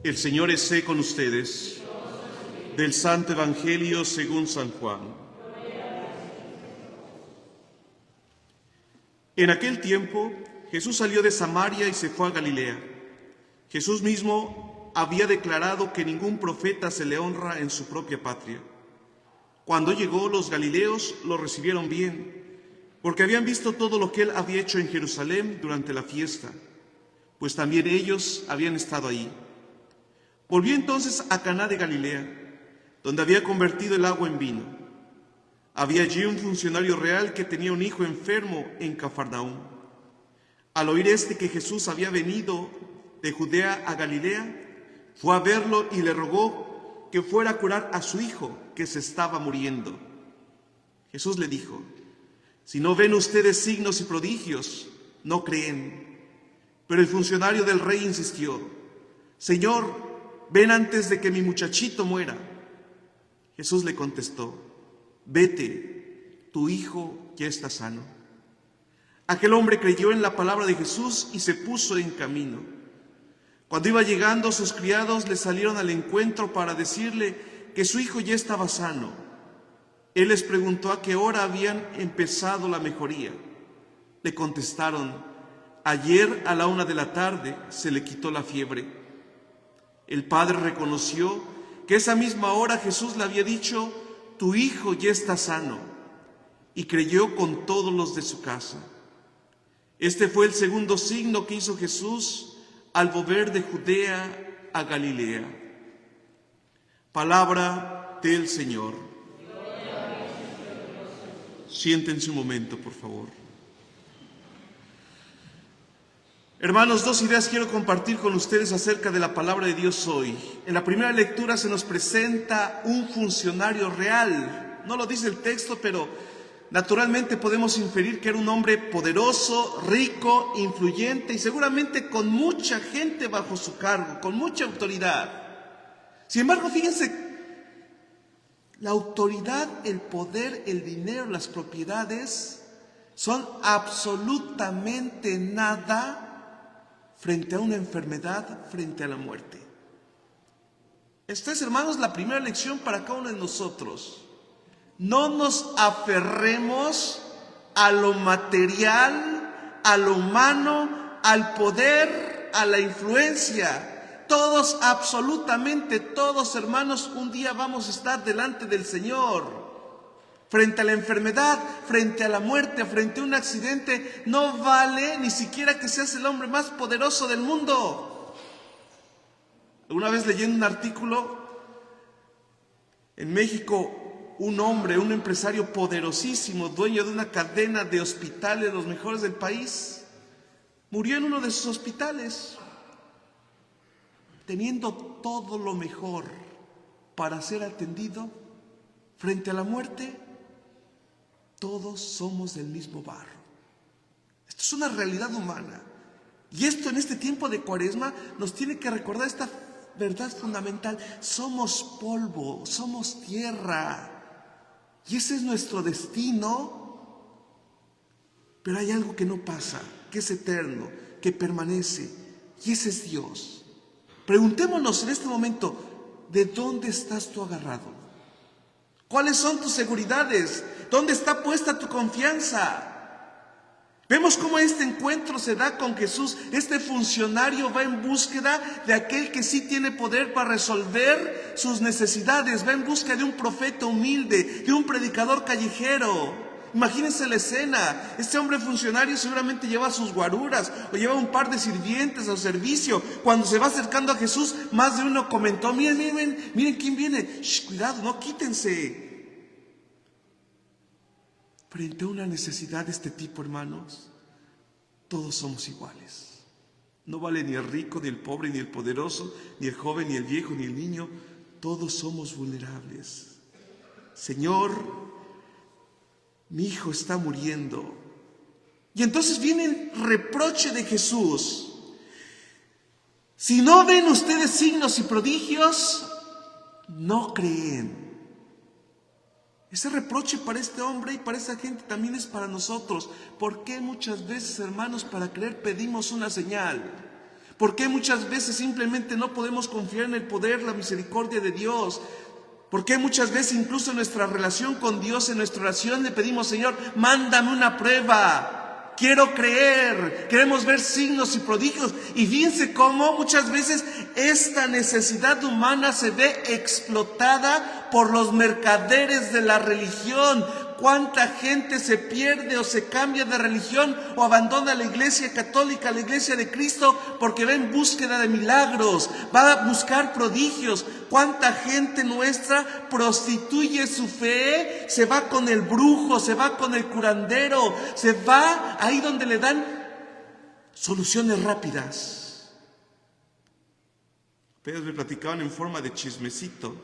El Señor esté con ustedes. Del Santo Evangelio según San Juan. En aquel tiempo, Jesús salió de Samaria y se fue a Galilea. Jesús mismo había declarado que ningún profeta se le honra en su propia patria. Cuando llegó, los galileos lo recibieron bien, porque habían visto todo lo que él había hecho en Jerusalén durante la fiesta, pues también ellos habían estado ahí. Volvió entonces a Caná de Galilea, donde había convertido el agua en vino. Había allí un funcionario real que tenía un hijo enfermo en Cafarnaúm. Al oír que Jesús había venido de Judea a Galilea, fue a verlo y le rogó que fuera a curar a su hijo, que se estaba muriendo. Jesús le dijo: si no ven ustedes signos y prodigios, no creen. Pero el funcionario del rey insistió: Señor, ven antes de que mi muchachito muera. Jesús le contestó: vete, tu hijo ya está sano. Aquel hombre creyó en la palabra de Jesús y se puso en camino. Cuando iba llegando, sus criados le salieron al encuentro para decirle que su hijo ya estaba sano. Él les preguntó a qué hora habían empezado la mejoría. Le contestaron: ayer a la 1 de la tarde se le quitó la fiebre. El padre reconoció que esa misma hora Jesús le había dicho: tu hijo ya está sano, y creyó con todos los de su casa. Este fue el segundo signo que hizo Jesús al volver de Judea a Galilea. Palabra del Señor. Siéntense un momento, por favor. Hermanos, dos ideas quiero compartir con ustedes acerca de la palabra de Dios hoy. En la primera lectura se nos presenta un funcionario real. No lo dice el texto, pero naturalmente podemos inferir que era un hombre poderoso, rico, influyente y seguramente con mucha gente bajo su cargo, con mucha autoridad. Sin embargo, fíjense, la autoridad, el poder, el dinero, las propiedades son absolutamente nada frente a una enfermedad, frente a la muerte. Esta es, hermanos, la primera lección para cada uno de nosotros. No nos aferremos a lo material, a lo humano, al poder, a la influencia. Todos, absolutamente todos, hermanos, un día vamos a estar delante del Señor. Frente a la enfermedad, frente a la muerte, frente a un accidente, no vale ni siquiera que seas el hombre más poderoso del mundo. Una vez leyendo un artículo, en México, un hombre, un empresario poderosísimo, dueño de una cadena de hospitales, los mejores del país, murió en uno de sus hospitales, teniendo todo lo mejor para ser atendido. Frente a la muerte, todos somos del mismo barro. Esto es una realidad humana. Y esto en este tiempo de Cuaresma nos tiene que recordar esta verdad fundamental. Somos polvo, somos tierra. Y ese es nuestro destino. Pero hay algo que no pasa, que es eterno, que permanece. Y ese es Dios. Preguntémonos en este momento: ¿de dónde estás tú agarrado? ¿Cuáles son tus seguridades? ¿Dónde está puesta tu confianza? Vemos cómo este encuentro se da con Jesús. Este funcionario va en búsqueda de aquel que sí tiene poder para resolver sus necesidades. Va en busca de un profeta humilde, de un predicador callejero. Imagínense la escena. Este hombre funcionario seguramente lleva sus guaruras o lleva un par de sirvientes a su servicio. Cuando se va acercando a Jesús, más de uno comentó: miren quién viene. Shh, cuidado, no, quítense. Frente a una necesidad de este tipo, hermanos, todos somos iguales. No vale ni el rico, ni el pobre, ni el poderoso, ni el joven, ni el viejo, ni el niño. Todos somos vulnerables. Señor, mi hijo está muriendo. Y entonces viene el reproche de Jesús: si no ven ustedes signos y prodigios, no creen. Ese reproche para este hombre y para esa gente también es para nosotros. ¿Por qué muchas veces, hermanos, para creer pedimos una señal? ¿Por qué muchas veces simplemente no podemos confiar en el poder, la misericordia de Dios? ¿Por qué muchas veces incluso en nuestra relación con Dios, en nuestra oración le pedimos, Señor, mándame una prueba? Quiero creer, queremos ver signos y prodigios. Y fíjense cómo muchas veces esta necesidad humana se ve explotada por los mercaderes de la religión. ¿Cuánta gente se pierde o se cambia de religión o abandona la iglesia católica, la iglesia de Cristo, porque va en búsqueda de milagros, va a buscar prodigios? ¿Cuánta gente nuestra prostituye su fe? Se va con el brujo, se va con el curandero, se va ahí donde le dan soluciones rápidas. Ustedes me platicaban en forma de chismecito.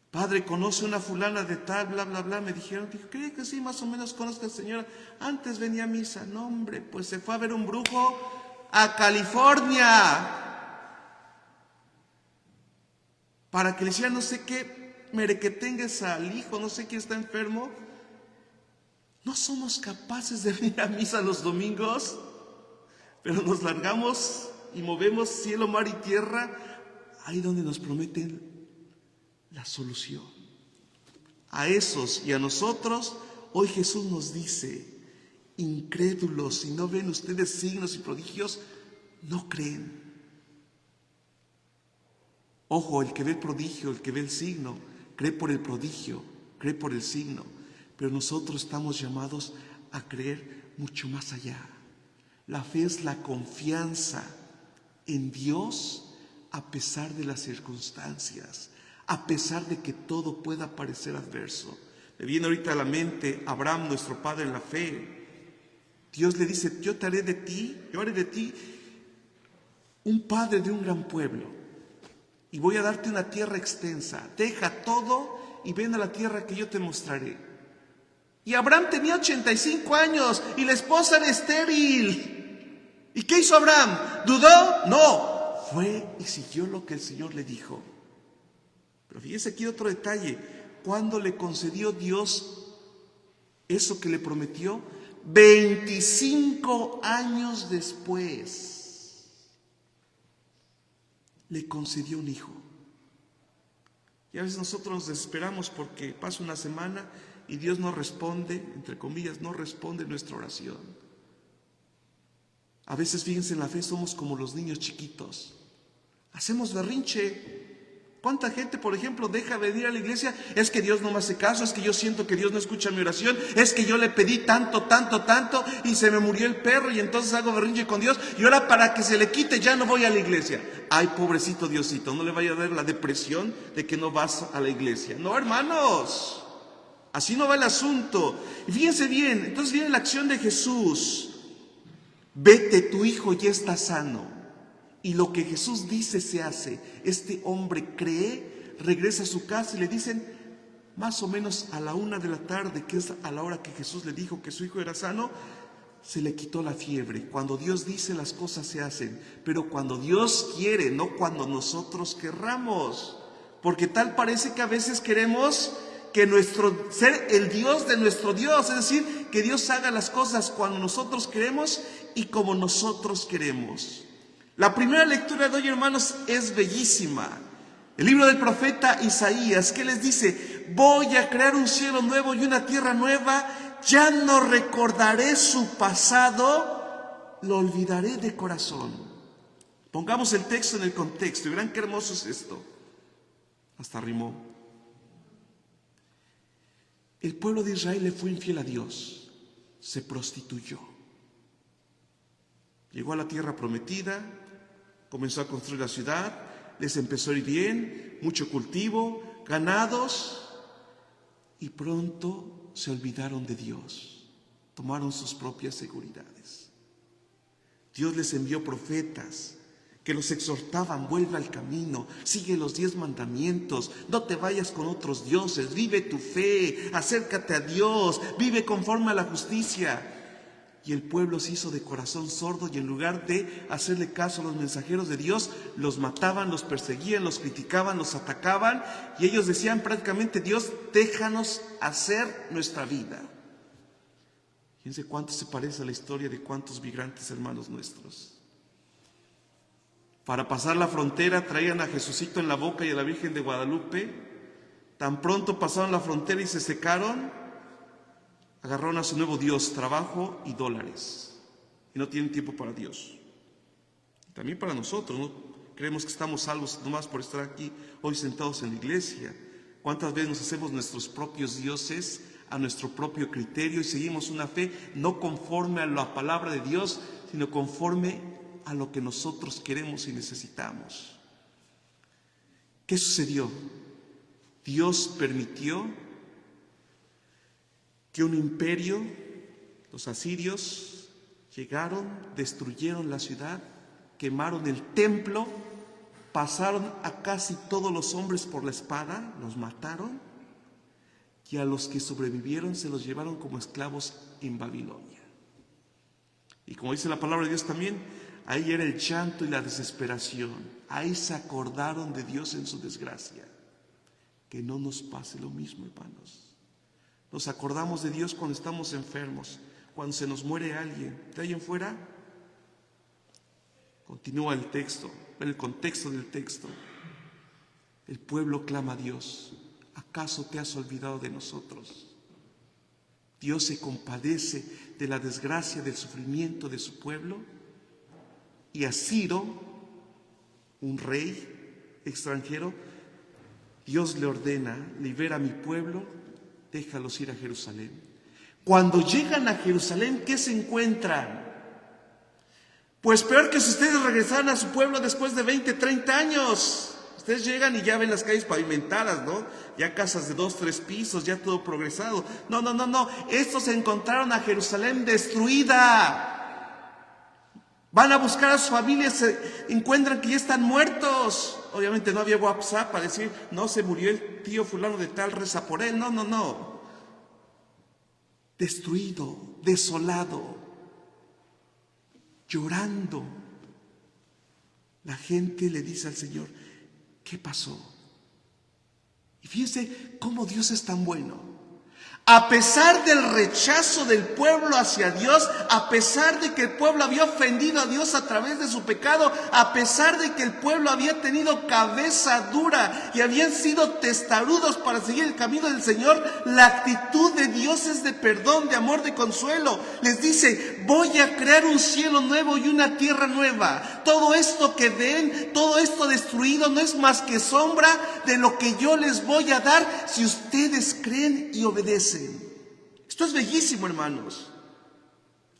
Padre, ¿conoce una fulana de tal, bla, bla, bla? Me dijeron, creo que sí, más o menos conozco a la señora. Antes venía a misa. No, hombre, pues se fue a ver un brujo a California para que le hiciera no sé qué merequetengues al hijo, no sé quién está enfermo. No somos capaces de venir a misa los domingos, pero nos largamos y movemos cielo, mar y tierra ahí donde nos prometen la solución. A esos y a nosotros, hoy Jesús nos dice, incrédulos, si no ven ustedes signos y prodigios, no creen. Ojo, el que ve el prodigio, el que ve el signo, cree por el prodigio, cree por el signo. Pero nosotros estamos llamados a creer mucho más allá. La fe es la confianza en Dios a pesar de las circunstancias, a pesar de que todo pueda parecer adverso. Me viene ahorita a la mente Abraham, nuestro padre en la fe. Dios le dice, yo haré de ti un padre de un gran pueblo y voy a darte una tierra extensa. Deja todo y ven a la tierra que yo te mostraré. Y Abraham tenía 85 años y la esposa era estéril. ¿Y qué hizo Abraham? ¿Dudó? No. Fue y siguió lo que el Señor le dijo. Pero fíjese aquí otro detalle. ¿Cuándo le concedió Dios eso que le prometió? 25 años después le concedió un hijo. Y a veces nosotros nos desesperamos porque pasa una semana y Dios no responde, entre comillas, no responde nuestra oración. A veces, fíjense, en la fe somos como los niños chiquitos. Hacemos berrinche. ¿Cuánta gente, por ejemplo, deja de ir a la iglesia? Es que Dios no me hace caso, es que yo siento que Dios no escucha mi oración, es que yo le pedí tanto y se me murió el perro y entonces hago berrinche con Dios y ahora para que se le quite ya no voy a la iglesia. Ay, pobrecito Diosito, no le vaya a dar la depresión de que no vas a la iglesia. No, hermanos, así no va el asunto. Y fíjense bien, entonces viene la acción de Jesús. Vete, tu hijo ya está sano. Y lo que Jesús dice se hace. Este hombre cree, regresa a su casa y le dicen, más o menos a la 1 de la tarde, que es a la hora que Jesús le dijo que su hijo era sano, se le quitó la fiebre. Cuando Dios dice, las cosas se hacen. Pero cuando Dios quiere, no cuando nosotros querramos. Porque tal parece que a veces queremos que ser el Dios de nuestro Dios, es decir, que Dios haga las cosas cuando nosotros queremos y como nosotros queremos. La primera lectura de hoy, hermanos, es bellísima. El libro del profeta Isaías, que les dice, voy a crear un cielo nuevo y una tierra nueva, ya no recordaré su pasado, lo olvidaré de corazón. Pongamos el texto en el contexto y verán qué hermoso es esto. Hasta rimó. El pueblo de Israel le fue infiel a Dios, se prostituyó. Llegó a la tierra prometida, comenzó a construir la ciudad, les empezó a ir bien, mucho cultivo, ganados, y pronto se olvidaron de Dios, tomaron sus propias seguridades. Dios les envió profetas que los exhortaban, vuelve al camino, sigue los 10 mandamientos, no te vayas con otros dioses, vive tu fe, acércate a Dios, vive conforme a la justicia. Y el pueblo se hizo de corazón sordo y en lugar de hacerle caso a los mensajeros de Dios, los mataban, los perseguían, los criticaban, los atacaban y ellos decían prácticamente, Dios, déjanos hacer nuestra vida. Fíjense cuánto se parece a la historia de cuántos migrantes hermanos nuestros. Para pasar la frontera traían a Jesucito en la boca y a la Virgen de Guadalupe. Tan pronto pasaron la frontera y se secaron, agarraron a su nuevo Dios, trabajo y dólares. Y no tienen tiempo para Dios. También para nosotros, ¿no? Creemos que estamos salvos nomás por estar aquí hoy sentados en la iglesia. ¿Cuántas veces nos hacemos nuestros propios dioses a nuestro propio criterio y seguimos una fe no conforme a la palabra de Dios, sino conforme a lo que nosotros queremos y necesitamos? ¿Qué sucedió? Dios permitió que un imperio, los asirios, llegaron, destruyeron la ciudad, quemaron el templo, pasaron a casi todos los hombres por la espada, los mataron, y a los que sobrevivieron se los llevaron como esclavos en Babilonia. Y como dice la palabra de Dios también, ahí era el llanto y la desesperación. Ahí se acordaron de Dios en su desgracia. Que no nos pase lo mismo, hermanos. Nos acordamos de Dios cuando estamos enfermos, cuando se nos muere alguien. De ahí en fuera, continúa el texto, el contexto del texto. El pueblo clama a Dios. ¿Acaso te has olvidado de nosotros? Dios se compadece de la desgracia, del sufrimiento de su pueblo. Y a Ciro, un rey extranjero, Dios le ordena: libera a mi pueblo, déjalos ir a Jerusalén. Cuando llegan a Jerusalén, ¿qué se encuentran? Pues peor que si ustedes regresaran a su pueblo después de 20, 30 años. Ustedes llegan y ya ven las calles pavimentadas, ¿no? Ya casas de 2, 3 pisos, ya todo progresado. No. Estos se encontraron a Jerusalén destruida. Van a buscar a sus familias, se encuentran que ya están muertos. Obviamente no había WhatsApp para decir: no, se murió el tío fulano de tal, reza por él. No. Destruido, desolado, llorando. La gente le dice al Señor: ¿qué pasó? Y fíjense cómo Dios es tan bueno. A pesar del rechazo del pueblo hacia Dios, a pesar de que el pueblo había ofendido a Dios a través de su pecado, a pesar de que el pueblo había tenido cabeza dura y habían sido testarudos para seguir el camino del Señor, la actitud de Dios es de perdón, de amor, de consuelo. Les dice: voy a crear un cielo nuevo y una tierra nueva. Todo esto que ven, todo esto destruido, no es más que sombra de lo que yo les voy a dar si ustedes creen y obedecen. Esto es bellísimo, hermanos.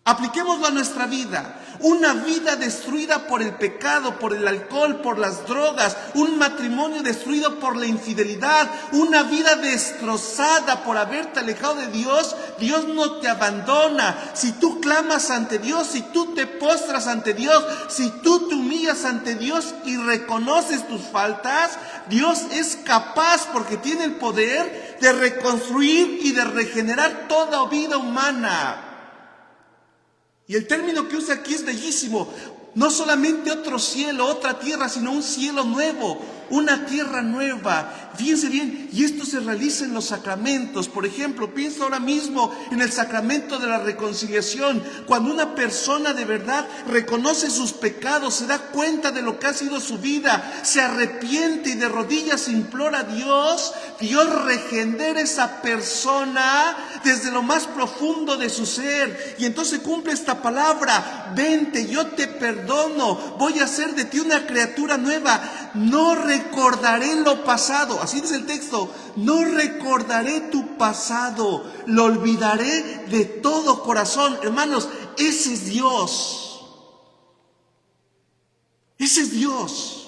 Apliquémoslo a nuestra vida. Una vida destruida por el pecado, por el alcohol, por las drogas. Un matrimonio destruido por la infidelidad. Una vida destrozada por haberte alejado de Dios. Dios no te abandona. Si tú clamas ante Dios, si tú te postras ante Dios, si tú te humillas ante Dios y reconoces tus faltas, Dios es capaz, porque tiene el poder de reconstruir y de regenerar toda vida humana. Y el término que usa aquí es bellísimo. No solamente otro cielo, otra tierra, sino un cielo nuevo, una tierra nueva. Fíjense bien, y esto se realiza en los sacramentos. Por ejemplo, piensa ahora mismo en el sacramento de la reconciliación. Cuando una persona de verdad reconoce sus pecados, se da cuenta de lo que ha sido su vida, se arrepiente y de rodillas implora a Dios, Dios regenera esa persona desde lo más profundo de su ser. Y entonces cumple esta palabra: vente, yo te perdono, voy a hacer de ti una criatura nueva. No recordaré lo pasado. Así dice el texto: no recordaré tu pasado, lo olvidaré de todo corazón. Hermanos, ese es Dios. Ese es Dios.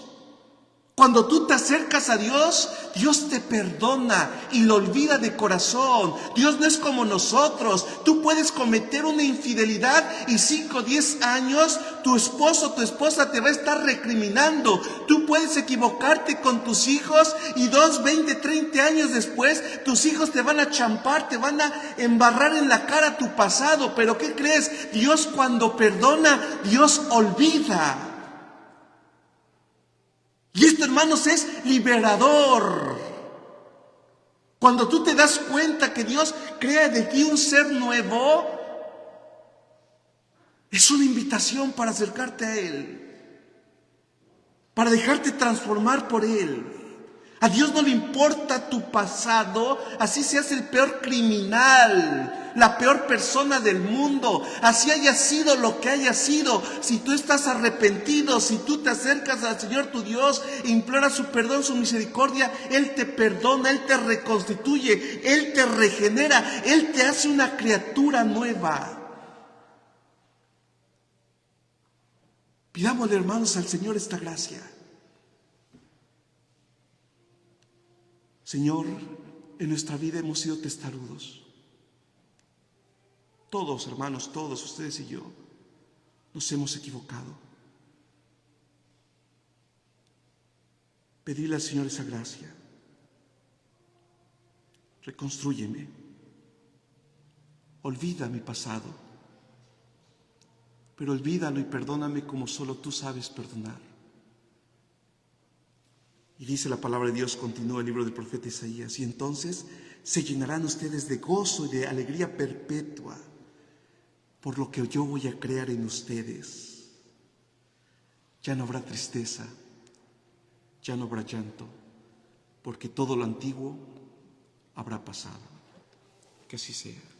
Cuando tú te acercas a Dios, Dios te perdona y lo olvida de corazón. Dios no es como nosotros. Tú puedes cometer una infidelidad y 5 o 10 años tu esposo o tu esposa te va a estar recriminando. Tú puedes equivocarte con tus hijos y 2, 20, 30 años después tus hijos te van a champar, te van a embarrar en la cara tu pasado. Pero ¿qué crees? Dios, cuando perdona, Dios olvida. Y esto, hermanos, es liberador. Cuando tú te das cuenta que Dios crea de ti un ser nuevo, es una invitación para acercarte a Él. para dejarte transformar por Él. A Dios no le importa tu pasado, así seas el peor criminal, la peor persona del mundo, así haya sido lo que haya sido. Si tú estás arrepentido, si tú te acercas al Señor tu Dios e imploras su perdón, su misericordia, Él te perdona, Él te reconstituye, Él te regenera, Él te hace una criatura nueva. Pidámosle, hermanos, al Señor esta gracia. Señor, en nuestra vida hemos sido testarudos. Todos, hermanos, todos, ustedes y yo, nos hemos equivocado. Pedirle al Señor esa gracia. Reconstrúyeme. Olvida mi pasado, pero olvídalo y perdóname como solo tú sabes perdonar. Y dice la palabra de Dios, continúa el libro del profeta Isaías, y entonces se llenarán ustedes de gozo y de alegría perpetua por lo que yo voy a crear en ustedes. Ya no habrá tristeza, ya no habrá llanto, porque todo lo antiguo habrá pasado. Que así sea.